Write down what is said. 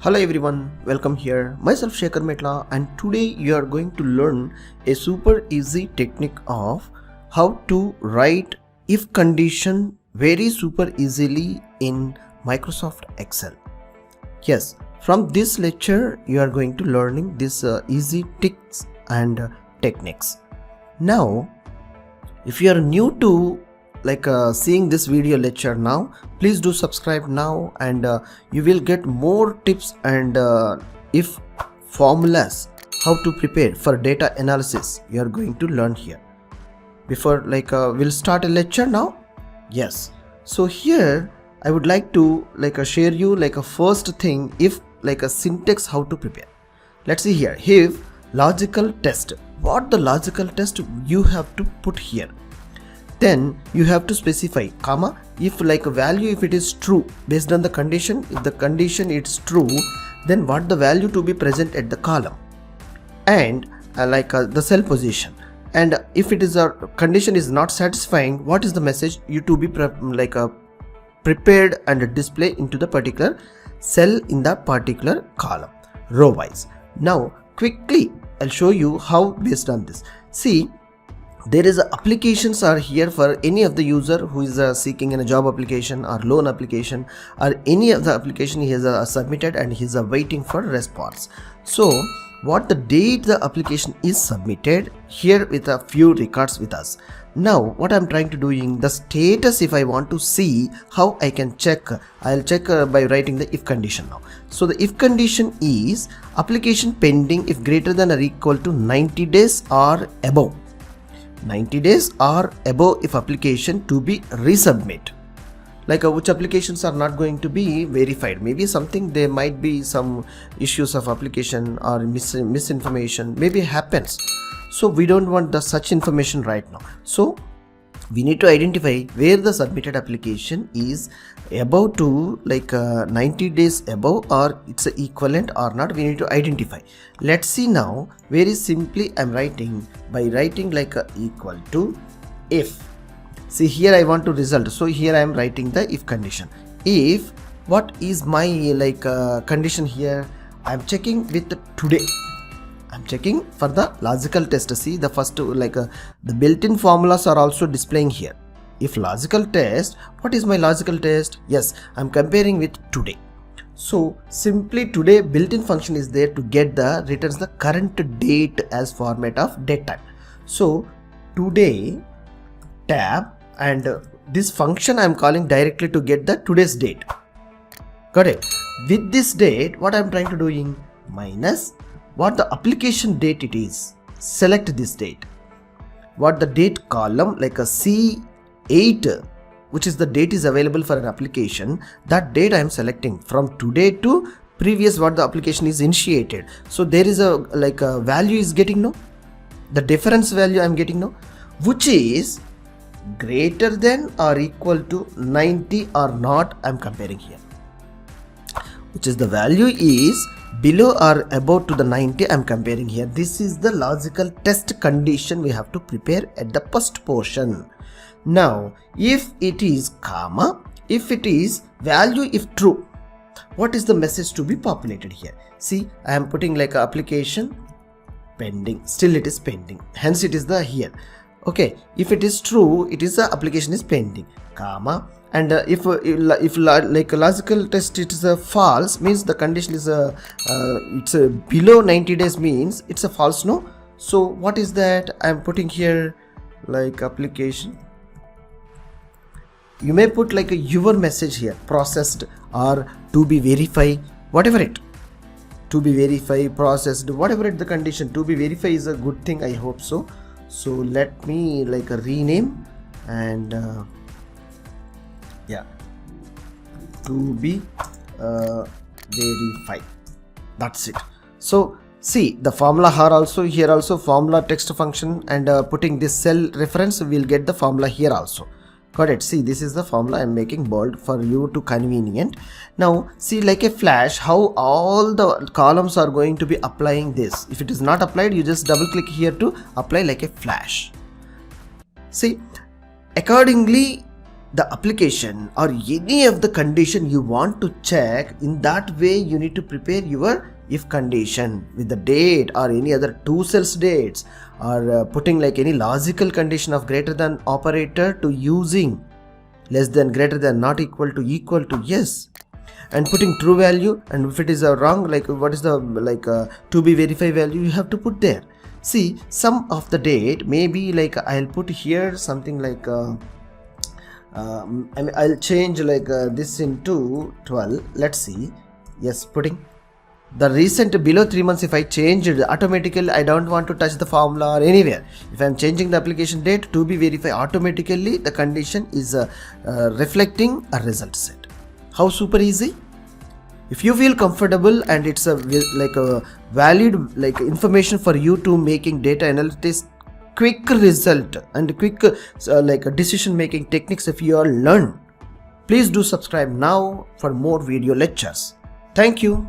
Hello everyone, welcome here. Myself Sekhar Metla, and today you are going to learn a super easy technique of how to write if condition very super easily in Microsoft Excel. Yes, from this lecture you are going to learning this easy tricks and techniques. Now, if you are new to seeing this video lecture now, please do subscribe now, and you will get more tips and if formulas how to prepare for data analysis you are going to learn here. Before we'll start a lecture now. Yes, so here I would like to share you a first thing, if a syntax how to prepare. Let's see here. If logical test, what the logical test you have to put here. Then you have to specify comma, if a value, if it is true based on the condition, if the condition is true, then what the value to be present at the column, and the cell position. And if it is a condition is not satisfying, what is the message you to be prepared and display into the particular cell in the particular column, row wise. Now quickly I'll show you how based on this. See, there is applications are here for any of the user who is seeking in a job application or loan application, or any of the application he has submitted and he is waiting for response. So what the date the application is submitted here with a few records with us. Now what I'm trying to do in the status, if I want to see how I can check, I'll check by writing the if condition now. So the if condition is application pending if greater than or equal to 90 days or above. 90 days or above if application to be resubmit, which applications are not going to be verified, maybe something, there might be some issues of application or misinformation maybe happens, so we don't want the such information right now. So we need to identify where the submitted application is above to 90 days above, or it's equivalent or not, we need to identify. Let's see now. Very simply I'm writing by writing equal to if. See here I want to result, so here I am writing the if condition. If what is my condition here, I'm checking with today. I'm checking for the logical test. See the first the built-in formulas are also displaying here. If logical test, what is my logical test? Yes, I'm comparing with today. So simply today built-in function is there to get the returns the current date as format of date type. So today tab, and this function I'm calling directly to get the today's date. Got it? With this date, what I'm trying to do in minus what the application date it is, select this date, what the date column like a C8, which is the date is available for an application, that date I am selecting from today to previous what the application is initiated. So there is a a value is getting no, the difference value I am getting no, which is greater than or equal to 90 or not, I am comparing here, which is the value is below or above to the 90, I'm comparing here. This is the logical test condition we have to prepare at the first portion. Now if it is comma, if it is value if true, what is the message to be populated here? See, I am putting application pending, still it is pending, hence it is the here. Okay, if it is true, it is the application is pending, comma, and if logical test it is a false, means the condition is it's below 90 days, means it's a false no. So what is that I am putting here, application, you may put your message here, processed or to be verified, whatever it, to be verified, processed, whatever it the condition, to be verified is a good thing, I hope so. So let me rename and yeah, to be verified, that's it. So see the formula here also, here also formula text function, and putting this cell reference will get the formula here also. Got it? See, this is the formula I'm making bold for you to convenient. Now see like a flash how all the columns are going to be applying this. If it is not applied, you just double click here to apply like a flash. See, accordingly the application or any of the condition you want to check. In that way you need to prepare your if condition with the date or any other two cells dates, or putting like any logical condition of greater than operator to using less than, greater than, not equal to yes, and putting true value, and if it is wrong, like what is the to be verified value, you have to put there. See, some of the date maybe like I'll put here something like I'll change like this into 12. Let's see. Yes, putting the recent below 3 months. If I change it automatically, I don't want to touch the formula or anywhere. If I'm changing the application date to be verified, automatically the condition is reflecting a result set. How super easy? If you feel comfortable and it's a valid information for you to making data analytics quick result and quick decision making techniques, if you all learn, please do subscribe now for more video lectures. Thank you.